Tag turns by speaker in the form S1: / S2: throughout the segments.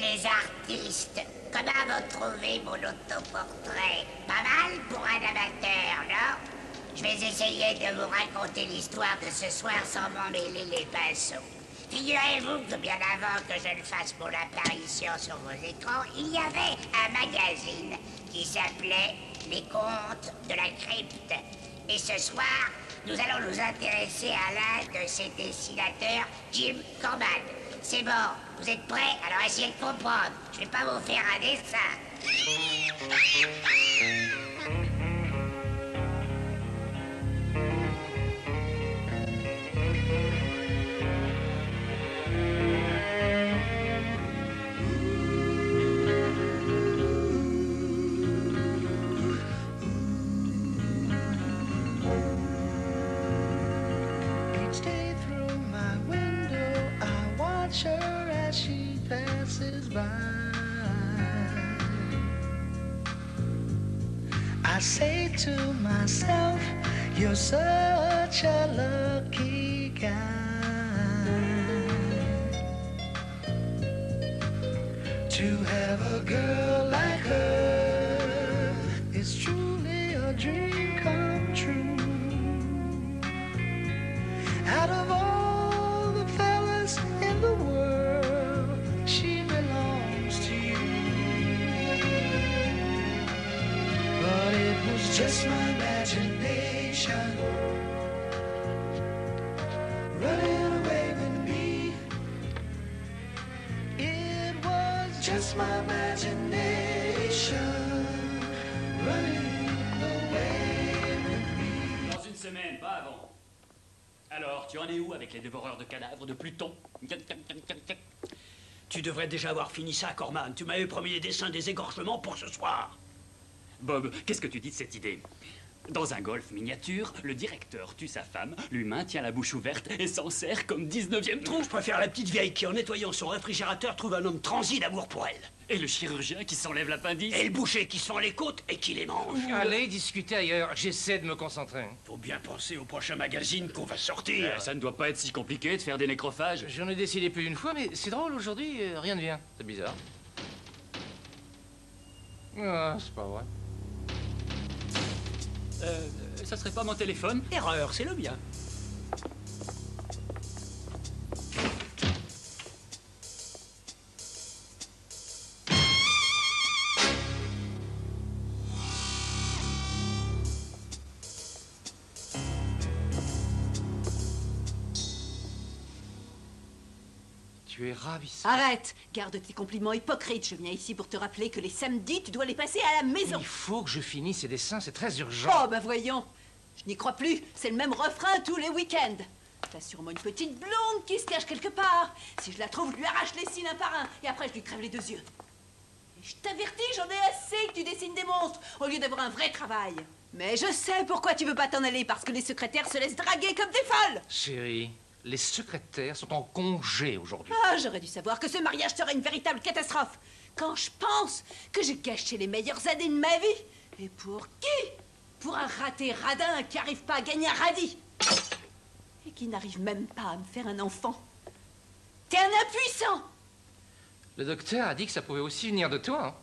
S1: les artistes, comment vous trouvez mon autoportrait? Pas mal pour un amateur, non? Je vais essayer de vous raconter l'histoire de ce soir sans m'en mêler les pinceaux. Figurez-vous que bien avant que je ne fasse mon apparition sur vos écrans, il y avait un magazine qui s'appelait Les Contes de la Crypte. Et ce soir, nous allons nous intéresser à l'un de ses dessinateurs, Jim Corman. C'est bon, vous êtes prêts? Alors essayez de comprendre. Je vais pas vous faire un dessin.
S2: I say to myself, you're such a lucky guy. To have a girl like her is truly a dream come true. Out of all the fellas in the world, she belongs to you. But it was just my imagination running away with me. It was just my imagination running away with me.
S3: Dans une semaine, pas avant. Alors, tu en es où avec les dévoreurs de cadavres de Pluton?
S4: Tu devrais déjà avoir fini ça, Corman. Tu m'avais promis les dessins des égorgements pour ce soir.
S3: Bob, qu'est-ce que tu dis de cette idée? Dans un golf miniature, le directeur tue sa femme, lui maintient la bouche ouverte et s'en sert comme 19e trou.
S4: Je préfère la petite vieille qui, en nettoyant son réfrigérateur, trouve un homme transi d'amour pour elle.
S3: Et le chirurgien qui s'enlève l'appendice.
S4: Et le boucher qui se fend les côtes et qui les mange.
S5: Allez, discutez ailleurs. J'essaie de me concentrer.
S4: Faut bien penser au prochain magazine qu'on va sortir.
S3: Ça ne doit pas être si compliqué de faire des nécrophages.
S5: J'en ai décidé plus d'une fois, mais c'est drôle, aujourd'hui, rien ne vient. C'est bizarre. Ah, c'est pas vrai.
S3: Ça serait pas mon téléphone?
S4: Erreur, c'est le mien.
S5: Tu es ravissant.
S6: Arrête! Garde tes compliments hypocrites. Je viens ici pour te rappeler que les samedis, tu dois les passer à la maison.
S5: Il faut que je finisse ces dessins, c'est très urgent.
S6: Oh, bah voyons. Je n'y crois plus. C'est le même refrain tous les week-ends. T'as sûrement une petite blonde qui se cache quelque part. Si je la trouve, je lui arrache les cils un par un. Et après, je lui crève les deux yeux. Et je t'avertis, j'en ai assez que tu dessines des monstres au lieu d'avoir un vrai travail. Mais je sais pourquoi tu veux pas t'en aller. Parce que les secrétaires se laissent draguer comme des folles.
S5: Chérie, les secrétaires sont en congé aujourd'hui.
S6: Ah, j'aurais dû savoir que ce mariage serait une véritable catastrophe. Quand je pense que j'ai gâché les meilleures années de ma vie. Et pour qui? Pour un raté radin qui arrive pas à gagner un radis. Et qui n'arrive même pas à me faire un enfant. T'es un impuissant!
S5: Le docteur a dit que ça pouvait aussi venir de toi. Hein.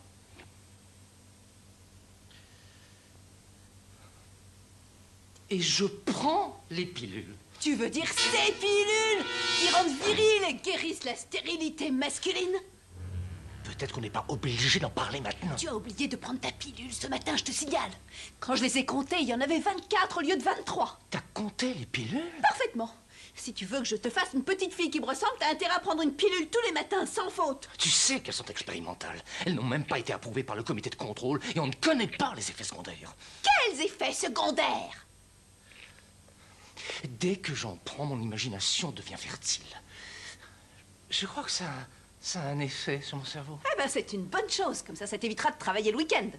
S5: Et je prends les pilules.
S6: Tu veux dire ces pilules qui rendent viriles et guérissent la stérilité masculine?
S5: Peut-être qu'on n'est pas obligé d'en parler maintenant.
S6: Tu as oublié de prendre ta pilule ce matin, je te signale. Quand je les ai comptées, il y en avait 24 au lieu de 23.
S5: T'as compté les pilules?
S6: Parfaitement. Si tu veux que je te fasse une petite fille qui me ressemble, t'as intérêt à prendre une pilule tous les matins, sans faute.
S5: Tu sais qu'elles sont expérimentales. Elles n'ont même pas été approuvées par le comité de contrôle et on ne connaît pas les effets secondaires.
S6: Quels effets secondaires?
S5: Dès que j'en prends, mon imagination devient fertile. Je crois que ça a un effet sur mon cerveau.
S6: Eh ben, c'est une bonne chose. Comme ça t'évitera de travailler le week-end.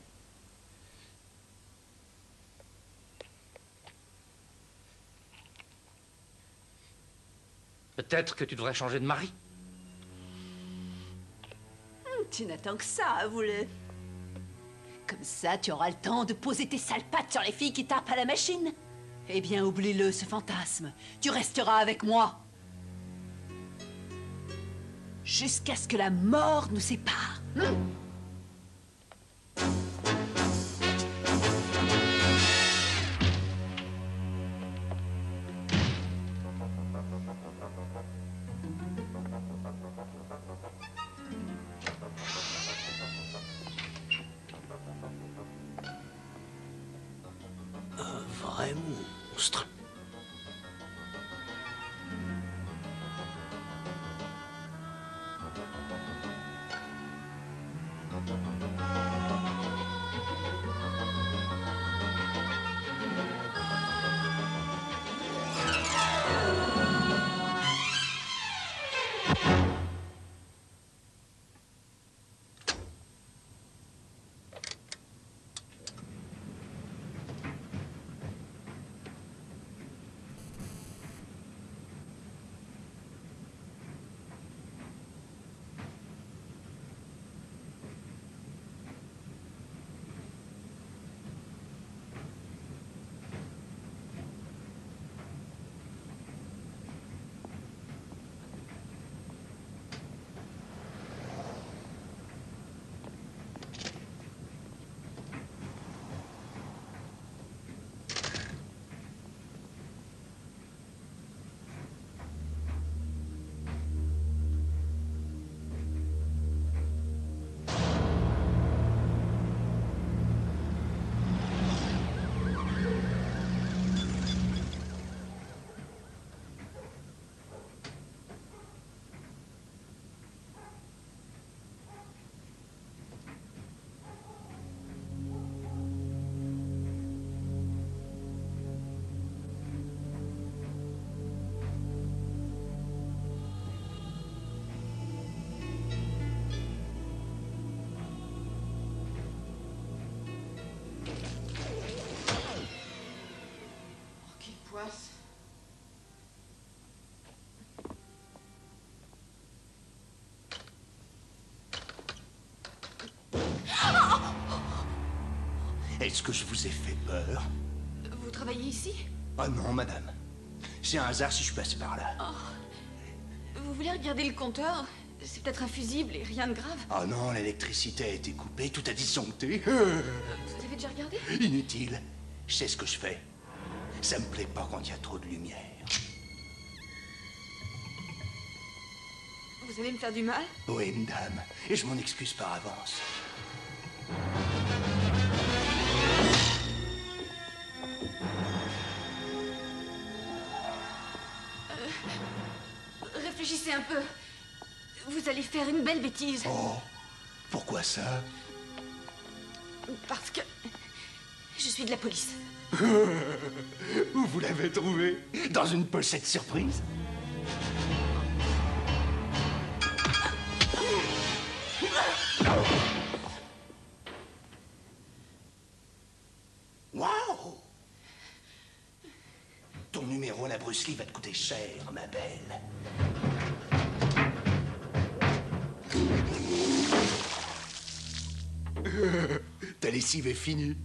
S5: Peut-être que tu devrais changer de mari.
S6: Tu n'attends que ça, voulu. Comme ça, tu auras le temps de poser tes sales pattes sur les filles qui tapent à la machine. Eh bien, oublie-le, ce fantasme. Tu resteras avec moi. Jusqu'à ce que la mort nous sépare.
S4: Un vrai monstre.
S5: Est-ce que je vous ai fait peur?
S7: Vous travaillez ici?
S5: Ah non, madame. C'est un hasard si je suis passé par là.
S7: Vous voulez regarder le compteur? C'est peut-être un fusible et rien de grave.
S5: Ah non, l'électricité a été coupée, tout a disjoncté.
S7: Vous avez déjà regardé?
S5: Inutile. Je sais ce que je fais. Ça me plaît pas quand il y a trop de lumière.
S7: Vous allez me faire du mal?
S5: Oui, madame. Et je m'en excuse par avance.
S7: Réfléchissez un peu. Vous allez faire une belle bêtise.
S5: Oh, pourquoi ça?
S7: Parce que je suis de la police.
S5: Où vous l'avez trouvé? Dans une pochette surprise? Waouh! Ton numéro à la Bruce Lee va te coûter cher, ma belle. Ta lessive est finie.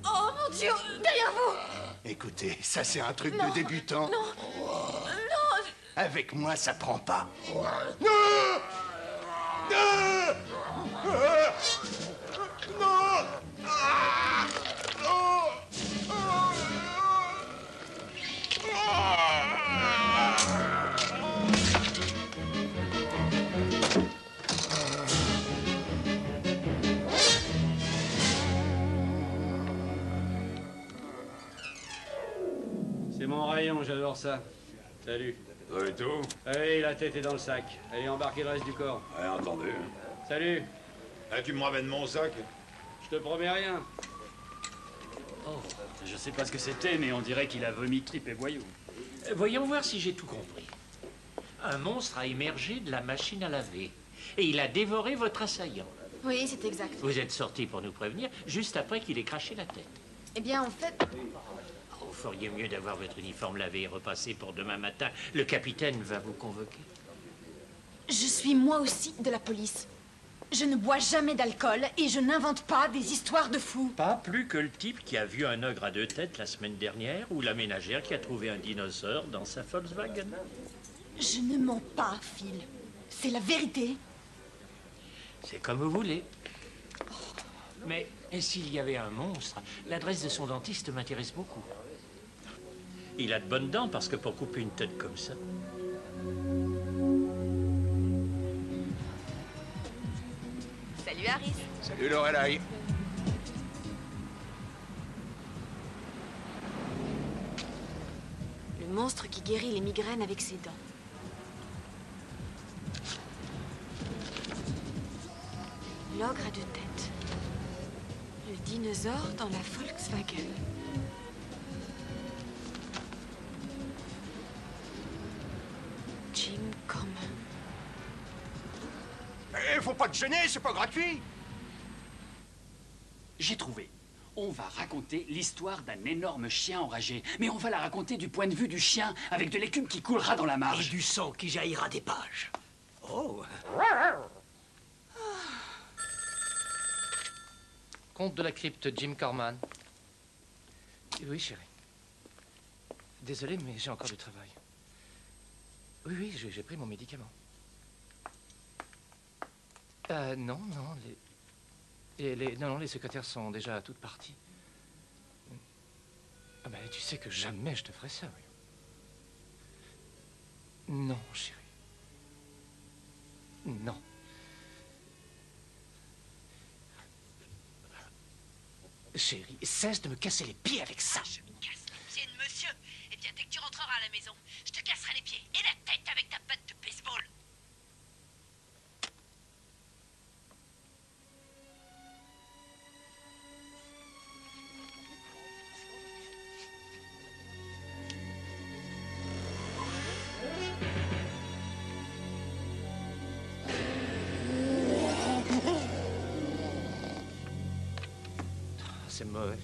S7: Oh mon Dieu! Derrière vous!
S5: Écoutez, ça c'est un truc de débutant.
S7: Non! Non!
S5: Avec moi, ça prend pas. Non! Non!
S4: C'est mon rayon, j'adore ça. Salut.
S8: Vous avez tout?
S4: Allez, la tête est dans le sac. Allez, embarquez le reste du corps.
S8: Ouais, entendu.
S4: Salut.
S8: Ah, tu me ramènes mon sac?
S4: Je te promets rien.
S3: Oh, je sais pas ce que c'était, mais on dirait qu'il a vomi clip et voyou.
S5: Voyons voir si j'ai tout compris. Un monstre a émergé de la machine à laver. Et il a dévoré votre assaillant.
S7: Oui, c'est exact.
S5: Vous êtes sorti pour nous prévenir, juste après qu'il ait craché la tête.
S7: Eh bien, en fait,
S5: Vous feriez mieux d'avoir votre uniforme lavé et repassé pour demain matin. Le capitaine va vous convoquer.
S7: je suis moi aussi de la police. Je ne bois jamais d'alcool et je n'invente pas des histoires de fous.
S5: Pas plus que le type qui a vu un ogre à 2 têtes la semaine dernière ou la ménagère qui a trouvé un dinosaure dans sa Volkswagen.
S7: Je ne mens pas, Phil. C'est la vérité.
S5: C'est comme vous voulez. Mais et s'il y avait un monstre? L'adresse de son dentiste m'intéresse beaucoup. Il a de bonnes dents parce que pour couper une tête comme ça...
S7: Salut, Harris.
S8: Salut Lorelai.
S7: Le monstre qui guérit les migraines avec ses dents. L'ogre à 2 têtes. Le dinosaure dans la Volkswagen. Jim Corman.
S8: Faut pas te gêner, c'est pas gratuit.
S3: J'ai trouvé. On va raconter l'histoire d'un énorme chien enragé. Mais on va la raconter du point de vue du chien, avec de l'écume qui coulera dans la
S4: Et
S3: marge.
S4: du sang qui jaillira des pages. Oh.
S9: Conte de la crypte, Jim Corman. Oui, chérie. Désolé, mais j'ai encore du travail. Oui, j'ai pris mon médicament. Non, non, les secrétaires sont déjà toutes parties. Ah ben, tu sais que jamais je te ferai ça, oui. Non, chérie. Non. Chérie, cesse de me casser les pieds avec ça.
S6: Je me casse les pieds de monsieur. Eh bien, dès que tu rentreras à la maison, je te casserai les pieds et la tête avec ta batte de baseball.
S9: C'est mauvais.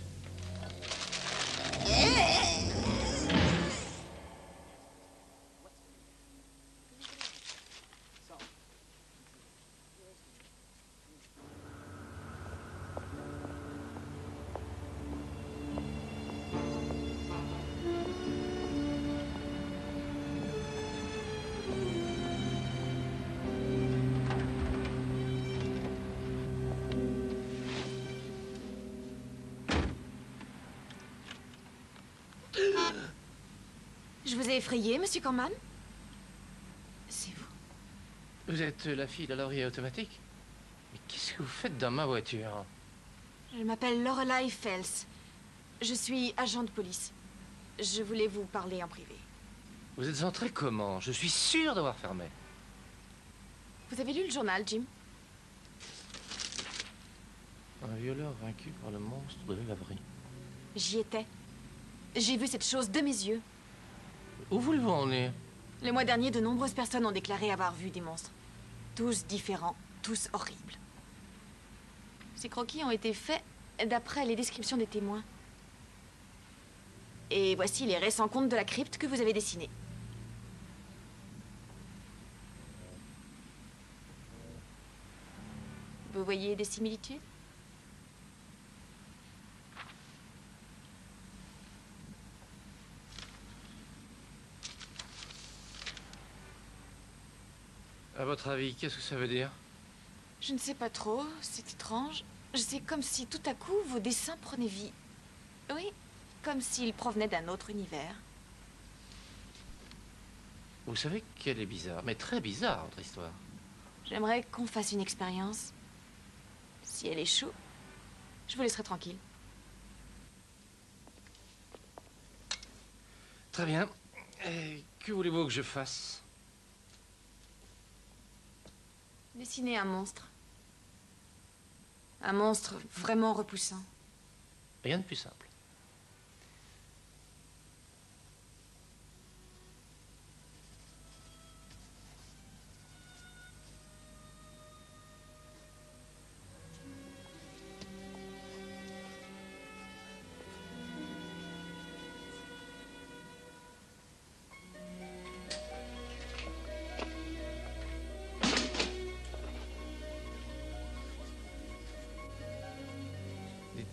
S7: Je vous ai effrayé, monsieur Corman? C'est vous.
S9: Vous êtes la fille de l'oreiller automatique? Mais qu'est-ce que vous faites dans ma voiture?
S7: Je m'appelle Lorelai Fels. Je suis agent de police. Je voulais vous parler en privé.
S9: Vous êtes entré comment? Je suis sûr d'avoir fermé.
S7: Vous avez lu le journal, Jim?
S9: Un violeur vaincu par le monstre de l'Avry.
S7: J'y étais. J'ai vu cette chose de mes yeux.
S9: Où vous le voulez?
S7: Le mois dernier, de nombreuses personnes ont déclaré avoir vu des monstres. Tous différents, tous horribles. Ces croquis ont été faits d'après les descriptions des témoins. Et voici les récents contes de la crypte que vous avez dessinés. Vous voyez des similitudes?
S9: À votre avis, qu'est-ce que ça veut dire?
S7: Je ne sais pas trop, c'est étrange. C'est comme si tout à coup vos dessins prenaient vie. Oui, comme s'ils provenaient d'un autre univers.
S9: Vous savez qu'elle est bizarre, mais très bizarre, votre histoire.
S7: J'aimerais qu'on fasse une expérience. Si elle échoue, je vous laisserai tranquille.
S9: Très bien. Et que voulez-vous que je fasse?
S7: Dessiner un monstre. Un monstre vraiment repoussant.
S9: Rien de plus simple.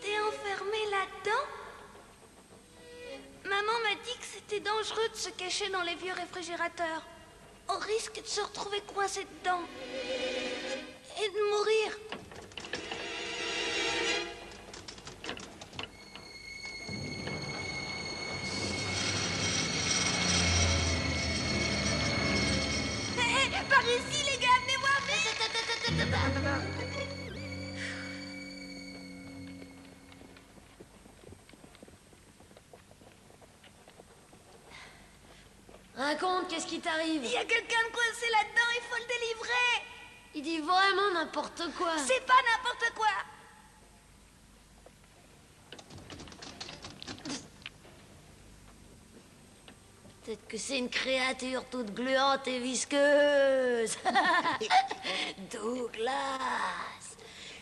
S10: T'es enfermé là-dedans? Maman m'a dit que c'était dangereux de se cacher dans les vieux réfrigérateurs. On risque de se retrouver coincé dedans. Et de mourir. Hé, par ici, les gars, venez-moi vite!
S11: Raconte, qu'est-ce qui t'arrive?
S10: Il y a quelqu'un de coincé là-dedans, il faut le délivrer!
S11: Il dit vraiment n'importe quoi.
S10: C'est pas n'importe quoi!
S11: Peut-être que c'est une créature toute gluante et visqueuse. Douglas,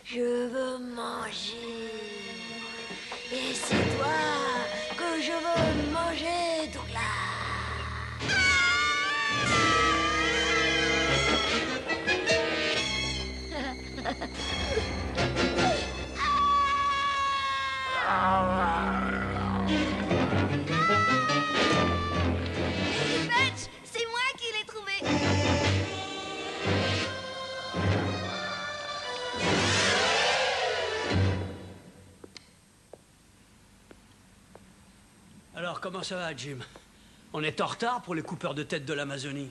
S11: je veux manger. Et c'est toi que je veux manger, Douglas.
S4: Alors, comment ça va, Jim? On est en retard pour les coupeurs de tête de l'Amazonie.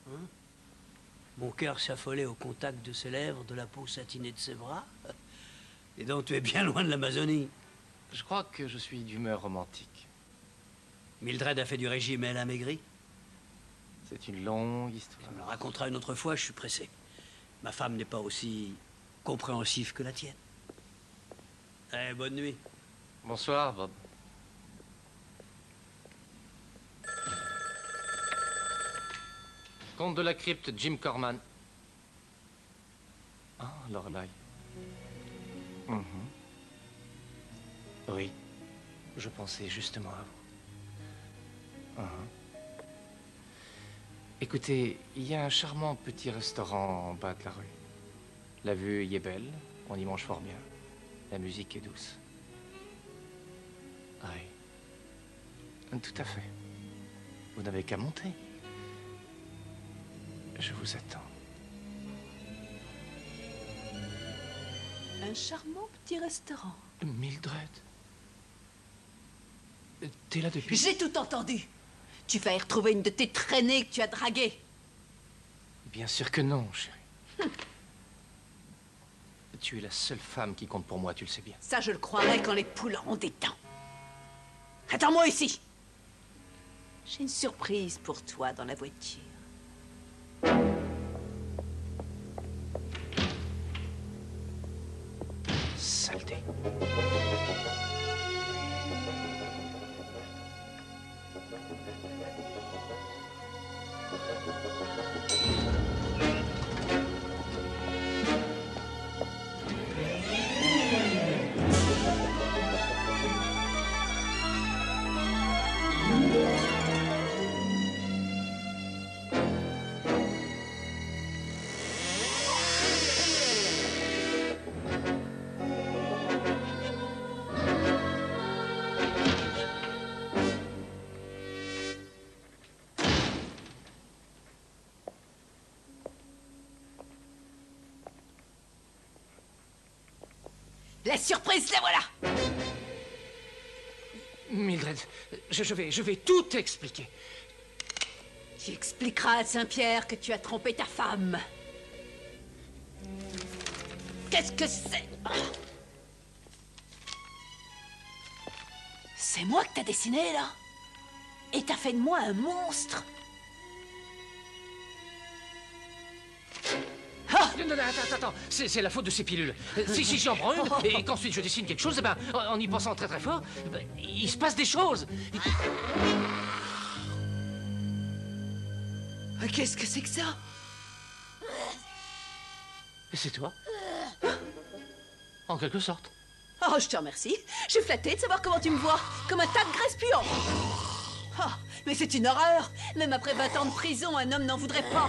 S4: Hein? Mon cœur s'affolait au contact de ses lèvres, de la peau satinée de ses bras. Et donc, tu es bien loin de l'Amazonie.
S9: Je crois que je suis d'humeur romantique.
S4: Mildred a fait du régime et elle a maigri.
S9: C'est une longue histoire.
S4: Tu me la raconteras une autre fois, je suis pressé. Ma femme n'est pas aussi compréhensive que la tienne. Allez, bonne nuit.
S9: Bonsoir, Bob. Comte de la crypte, Jim Corman. Ah, Lorelai. Mhm. Oui, je pensais justement à vous. Mhm. Écoutez, il y a un charmant petit restaurant en bas de la rue. La vue y est belle, on y mange fort bien. La musique est douce. Oui, tout à fait. Vous n'avez qu'à monter. Je vous attends.
S6: Un charmant petit restaurant.
S9: Mildred. T'es là depuis...
S6: J'ai tout entendu. Tu vas y retrouver une de tes traînées que tu as draguées.
S9: Bien sûr que non, chérie. Tu es la seule femme qui compte pour moi, tu le sais bien.
S6: Ça, je le croirais quand les poules auront des dents. Attends-moi ici. J'ai une surprise pour toi dans la voiture.
S9: Saleté.
S6: La surprise, la voilà.
S9: Mildred, je vais tout expliquer.
S6: Tu expliqueras à Saint-Pierre que tu as trompé ta femme. Qu'est-ce que c'est? C'est moi que t'as dessiné, là? Et t'as fait de moi un monstre?
S9: Non, attends, c'est la faute de ces pilules. Si j'en prends une et qu'ensuite je dessine quelque chose, eh ben, en y pensant très très fort, ben, il se passe des choses.
S6: Qu'est-ce que c'est que ça?
S9: C'est toi? En quelque sorte.
S6: Oh, je te remercie. Je suis flattée de savoir comment tu me vois. Comme un tas de graisse puante. Oh, mais c'est une horreur. Même après 20 ans de prison, un homme n'en voudrait pas.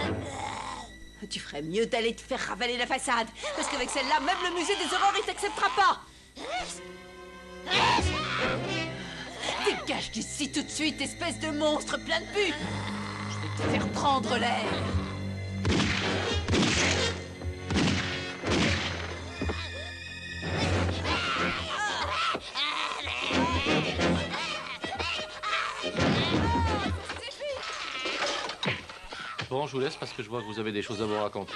S6: Tu ferais mieux d'aller te faire ravaler la façade. Parce qu'avec celle-là, même le musée des horreurs, il t'acceptera pas. Dégage d'ici tout de suite, espèce de monstre plein de pu. Je vais te faire prendre l'air.
S9: Bon, je vous laisse parce que je vois que vous avez des choses à vous raconter.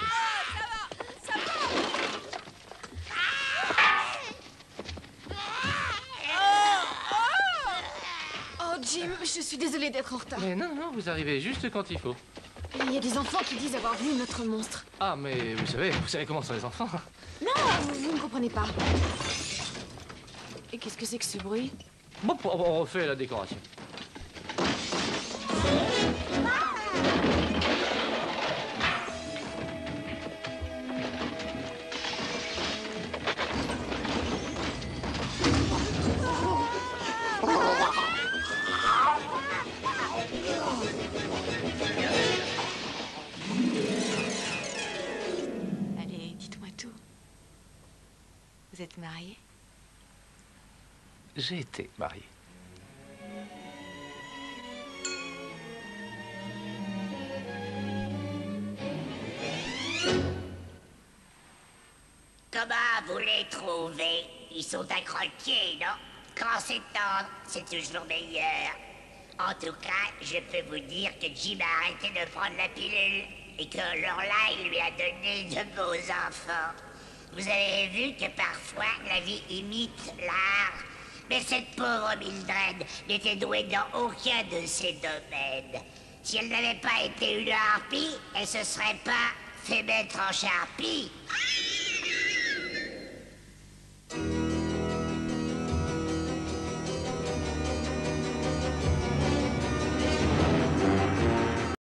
S7: Oh, Jim, je suis désolée d'être en retard.
S9: Mais non, vous arrivez juste quand il faut.
S7: Il y a des enfants qui disent avoir vu notre monstre.
S9: Ah, mais vous savez comment sont les enfants.
S7: Non, vous ne comprenez pas. Et qu'est-ce que c'est que ce bruit?
S9: Bon, on refait la décoration.
S7: Allez, dites-moi tout. Vous êtes mariés?
S9: J'ai été marié.
S1: Comment vous les trouvez? Ils sont à croquer, non? Quand c'est tendre, c'est toujours meilleur. En tout cas, je peux vous dire que Jim a arrêté de prendre la pilule et que Lorelai lui a donné de beaux enfants. Vous avez vu que parfois la vie imite l'art. Mais cette pauvre Mildred n'était douée dans aucun de ces domaines. Si elle n'avait pas été une harpie, elle se serait pas fait mettre en charpie.